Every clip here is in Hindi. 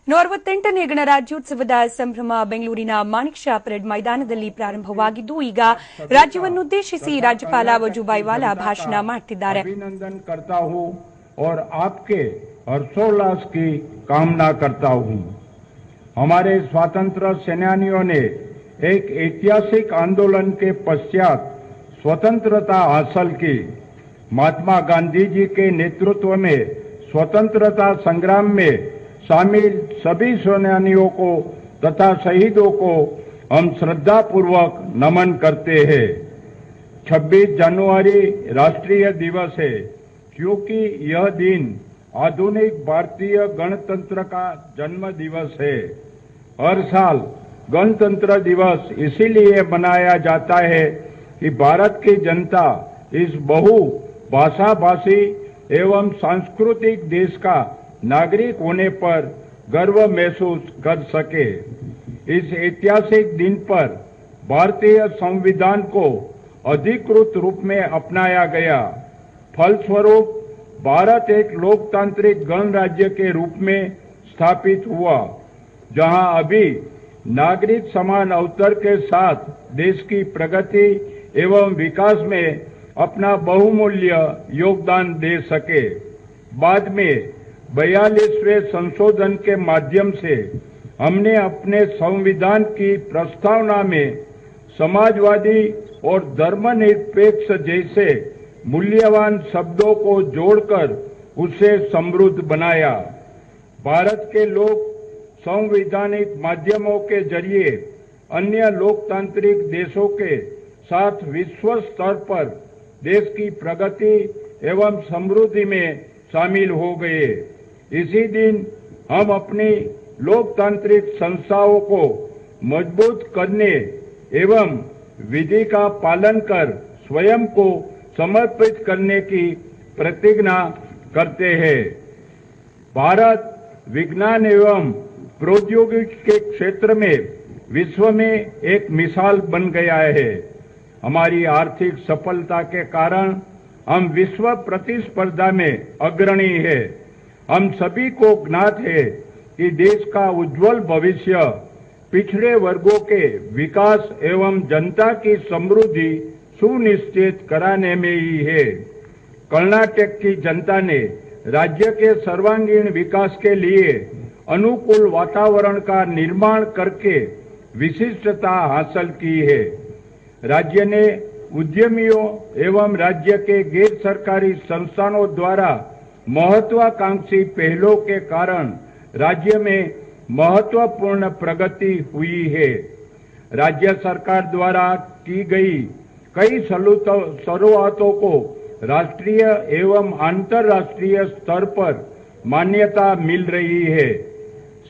48ನೇ ಗಣರಾಜ್ಯೋತ್ಸವದ ಸಂಭ್ರಮ ಬೆಂಗಳೂರಿನ ಮಾಣಿಕ್ ಷಾ ಪರೇಡ್ ಮೈದಾನದಲ್ಲಿ ಪ್ರಾರಂಭವಾಗಿದ್ದು ಈಗ ರಾಜ್ಯವನ್ನುದ್ದೇಶಿಸಿ ರಾಜ್ಯಪಾಲ ವಜೂಭಾಯಿ ವಾಲಾ ಭಾಷಣ ಮಾಡುತ್ತಿದ್ದಾರೆ. अभिनंदन करता हूं और आपके हर्षोल्लास की कामना करता हूं। हमारे स्वतंत्रता सेनानियों ने एक ऐतिहासिक आंदोलन के पश्चात स्वतंत्रता हासिल की। महात्मा गांधी जी के नेतृत्व में स्वतंत्रता संग्राम में शामिल सभी सेनानियों को तथा शहीदों को हम श्रद्धापूर्वक नमन करते हैं। 26 जनवरी राष्ट्रीय दिवस है क्योंकि यह दिन आधुनिक भारतीय गणतंत्र का जन्म दिवस है। हर साल गणतंत्र दिवस इसीलिए मनाया जाता है कि भारत की जनता इस बहु भाषा भाषी एवं सांस्कृतिक देश का नागरिक होने पर गर्व महसूस कर सके। इस ऐतिहासिक दिन पर भारतीय संविधान को अधिकृत रूप में अपनाया गया। फलस्वरूप भारत एक लोकतांत्रिक गणराज्य के रूप में स्थापित हुआ, जहां अभी नागरिक समान अवसर के साथ देश की प्रगति एवं विकास में अपना बहुमूल्य योगदान दे सके। बाद में 42वें संशोधन के माध्यम से हमने अपने संविधान की प्रस्तावना में समाजवादी और धर्मनिरपेक्ष जैसे मूल्यवान शब्दों को जोड़कर उसे समृद्ध बनाया। भारत के लोग संवैधानिक माध्यमों के जरिए अन्य लोकतांत्रिक देशों के साथ विश्व स्तर पर देश की प्रगति एवं समृद्धि में शामिल हो गए। इसी दिन हम अपनी लोकतांत्रिक संस्थाओं को मजबूत करने एवं विधि का पालन कर स्वयं को समर्पित करने की प्रतिज्ञा करते हैं। भारत विज्ञान एवं प्रौद्योगिकी के क्षेत्र में विश्व में एक मिसाल बन गया है। हमारी आर्थिक सफलता के कारण हम विश्व प्रतिस्पर्धा में अग्रणी है। हम सभी को ज्ञात है कि देश का उज्जवल भविष्य पिछड़े वर्गों के विकास एवं जनता की समृद्धि सुनिश्चित कराने में ही है। कर्नाटक की जनता ने राज्य के सर्वांगीण विकास के लिए अनुकूल वातावरण का निर्माण करके विशिष्टता हासिल की है। राज्य ने उद्यमियों एवं राज्य के गैर सरकारी संस्थानों द्वारा महत्वाकांक्षी पहलों के कारण राज्य में महत्वपूर्ण प्रगति हुई है। राज्य सरकार द्वारा की गई कई शुरुआतों को राष्ट्रीय एवं अंतर्राष्ट्रीय स्तर पर मान्यता मिल रही है।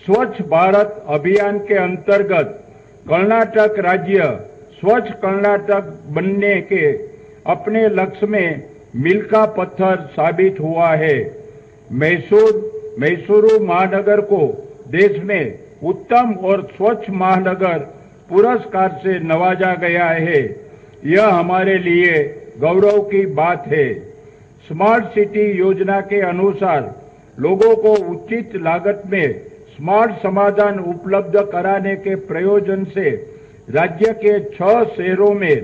स्वच्छ भारत अभियान के अंतर्गत कर्नाटक राज्य स्वच्छ कर्नाटक बनने के अपने लक्ष्य में मील का पत्थर साबित हुआ है। मैसूरू महानगर को देश में उत्तम और स्वच्छ महानगर पुरस्कार से नवाजा गया है। यह हमारे लिए गौरव की बात है। स्मार्ट सिटी योजना के अनुसार लोगों को उचित लागत में स्मार्ट समाधान उपलब्ध कराने के प्रयोजन से राज्य के 6 शहरों में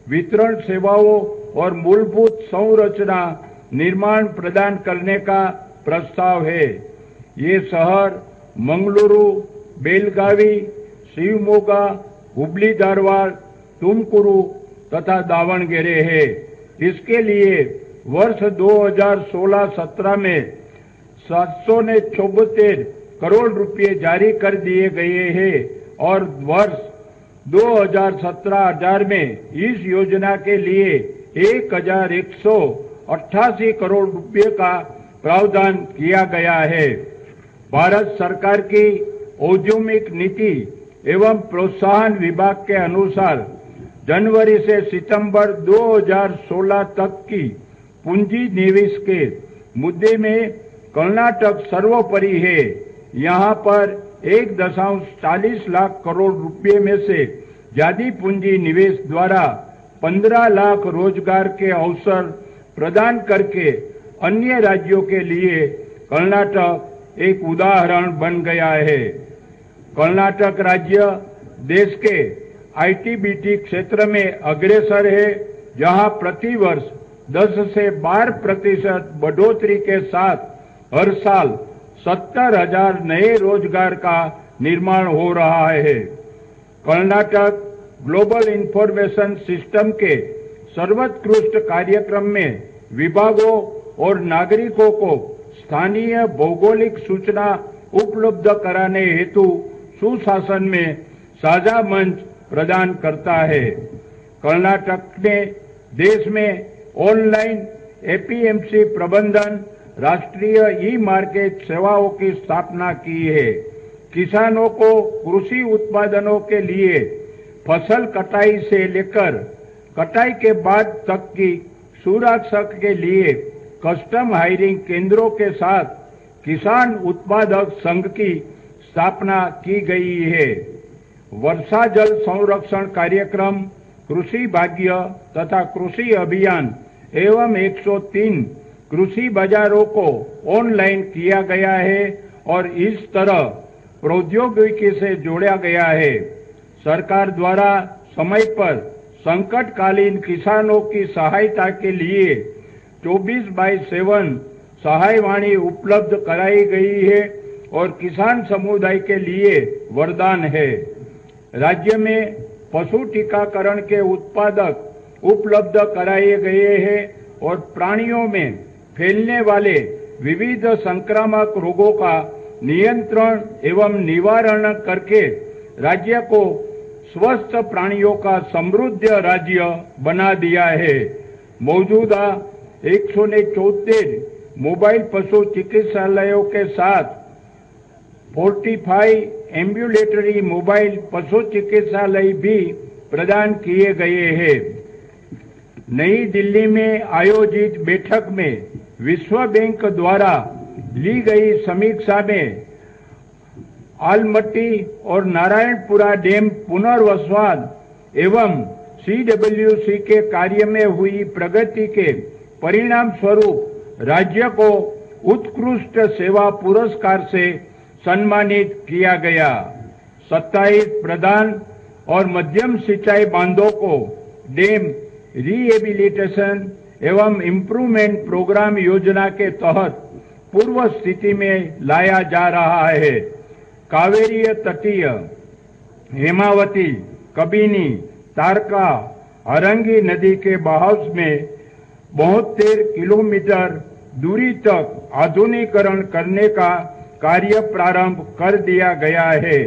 वितरण सेवाओं और मूलभूत संरचना निर्माण प्रदान करने का प्रस्ताव है। ये शहर मंगलुरु, बेलगावी, शिवमोगा, हुबली धारवाड़, तुमकुरू तथा दावणगेरे है। इसके लिए वर्ष 2016-17 में 774 करोड़ रुपए जारी कर दिए गए हैं और वर्ष 2017-18 में इस योजना के लिए 1188 करोड़ रुपए का प्रावधान किया गया है। भारत सरकार की औद्योगिक नीति एवं प्रोत्साहन विभाग के अनुसार जनवरी से सितंबर 2016 तक की पूंजी निवेश के मुद्दे में कर्नाटक सर्वोपरि है। यहां पर 1.40 लाख करोड़ रुपए में से ज्यादा पूंजी निवेश द्वारा 15 लाख रोजगार के अवसर प्रदान करके अन्य राज्यों के लिए कर्नाटक एक उदाहरण बन गया है। कर्नाटक राज्य देश के आईटीबीटी क्षेत्र में अग्रसर है, जहां प्रतिवर्ष 10 से 12% बढ़ोतरी के साथ हर साल 70,000 नए रोजगार का निर्माण हो रहा है। कर्नाटक ग्लोबल इंफॉर्मेशन सिस्टम के सर्वोत्कृष्ट कार्यक्रम में विभागों और नागरिकों को स्थानीय भौगोलिक सूचना उपलब्ध कराने हेतु सुशासन में साझा मंच प्रदान करता है। कर्नाटक ने देश में ऑनलाइन एपीएमसी प्रबंधन, राष्ट्रीय ई मार्केट सेवाओं की स्थापना की है। किसानों को कृषि उत्पादनों के लिए फसल कटाई से लेकर कटाई के बाद तक की सुरक्षा के लिए कस्टम हायरिंग केंद्रों के साथ किसान उत्पादक संघ की स्थापना की गई है। वर्षा जल संरक्षण कार्यक्रम, कृषि भाग्य तथा कृषि अभियान एवं 103 कृषि बाजारों को ऑनलाइन किया गया है और इस तरह प्रौद्योगिकी से जोड़ा गया है। सरकार द्वारा समय पर संकटकालीन किसानों की सहायता के लिए 24/7 सहायवाणी उपलब्ध कराई गई है और किसान समुदाय के लिए वरदान है। राज्य में पशु टीकाकरण के उत्पादक उपलब्ध कराए गए हैं और प्राणियों में फैलने वाले विविध संक्रामक रोगों का नियंत्रण एवं निवारण करके राज्य को स्वस्थ प्राणियों का समृद्ध राज्य बना दिया है। मौजूदा 174 मोबाइल पशु चिकित्सालयों के साथ 45 एम्बुलेटरी मोबाइल पशु चिकित्सालय भी प्रदान किए गए हैं। नई दिल्ली में आयोजित बैठक में विश्व बैंक द्वारा ली गई समीक्षा में आलमट्टी और नारायणपुरा डैम पुनर्वसवान एवं सीडब्ल्यूसी के कार्य में हुई प्रगति के परिणाम स्वरूप राज्य को उत्कृष्ट सेवा पुरस्कार से सम्मानित किया गया। 27 प्रधान और मध्यम सिंचाई बांधों को डैम रिहेबिलिटेशन एवं इम्प्रूवमेंट प्रोग्राम योजना के तहत पूर्व स्थिति में लाया जा रहा है। कावेरी तटीय, हेमावती, कबिनी, तारका, अरंगी नदी के बहाव में 72 किलोमीटर दूरी तक आधुनिकीकरण करने का कार्य प्रारंभ कर दिया गया है।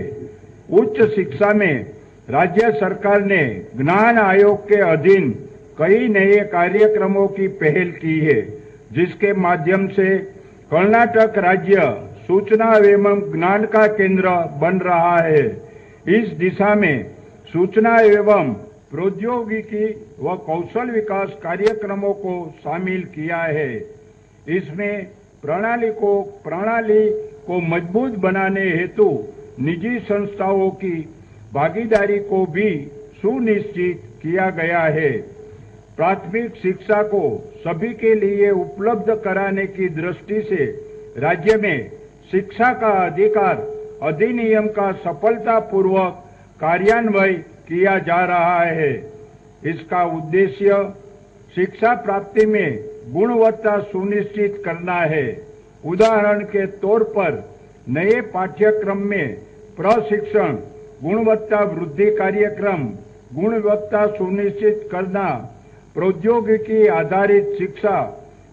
उच्च शिक्षा में राज्य सरकार ने ज्ञान आयोग के अधीन कई नए कार्यक्रमों की पहल की है, जिसके माध्यम से कर्नाटक राज्य सूचना एवं ज्ञान का केंद्र बन रहा है। इस दिशा में सूचना एवं प्रौद्योगिकी व कौशल विकास कार्यक्रमों को शामिल किया है। इसमें प्रणाली को मजबूत बनाने हेतु निजी संस्थाओं की भागीदारी को भी सुनिश्चित किया गया है। प्राथमिक शिक्षा को सभी के लिए उपलब्ध कराने की दृष्टि से राज्य में शिक्षा का अधिकार अधिनियम का सफलतापूर्वक कार्यान्वयन किया जा रहा है। इसका उद्देश्य शिक्षा प्राप्ति में गुणवत्ता सुनिश्चित करना है। उदाहरण के तौर पर नए पाठ्यक्रम में प्रशिक्षण, गुणवत्ता वृद्धि कार्यक्रम, गुणवत्ता सुनिश्चित करना, प्रौद्योगिकी आधारित शिक्षा,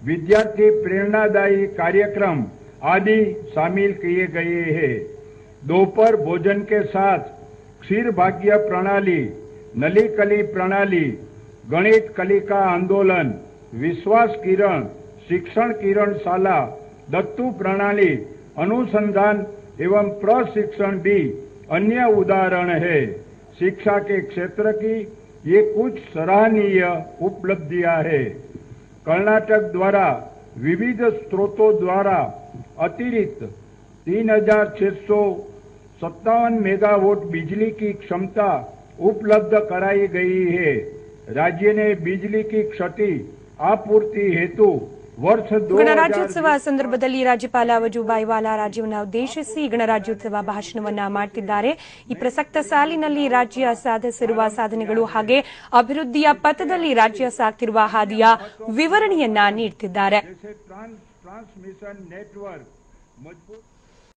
विद्यार्थी प्रेरणादायी कार्यक्रम आदि शामिल किए गए हैं। दोपहर भोजन के साथ क्षीर भाग्य प्रणाली, नली कली प्रणाली, गणित कलिका आंदोलन, विश्वास किरण, शिक्षण किरण शाला, दत्तू प्रणाली, अनुसंधान एवं प्रशिक्षण भी अन्य उदाहरण है। शिक्षा के क्षेत्र की ये कुछ सराहनीय उपलब्धियां है। कर्नाटक द्वारा विविध स्रोतों द्वारा अतिरिक्त 3657 मेगावाट बिजली की क्षमता उपलब्ध कराई गई है। राज्य ने बिजली की क्षति आपूर्ति हेतु वर्ष ಗಣರಾಜ್ಯೋತ್ಸವ ಸಂದರ್ಭದಲ್ಲಿ ರಾಜ್ಯಪಾಲ ವಜೂಭಾಯಿ ವಾಲಾ ರಾಜ್ಯವನ್ನು ಉದ್ದೇಶಿಸಿ ಗಣರಾಜ್ಯೋತ್ಸವ ಭಾಷಣವನ್ನ ಮಾಡುತ್ತಿದ್ದಾರೆ. ಈ ಪ್ರಸಕ್ತ ಸಾಲಿನಲ್ಲಿ ರಾಜ್ಯ ಸಾಧಿಸಿರುವ ಸಾಧನೆಗಳು ಹಾಗೆ ಅಭಿವೃದ್ಧಿಯ ಪಥದಲ್ಲಿ ರಾಜ್ಯ ಸಾಗ್ತಿರುವ ಹಾದಿಯ ವಿವರಣೆಯನ್ನ ನೀಡುತ್ತಿದ್ದಾರೆ. ट्रांसमिशन नेटवर्क मजबूत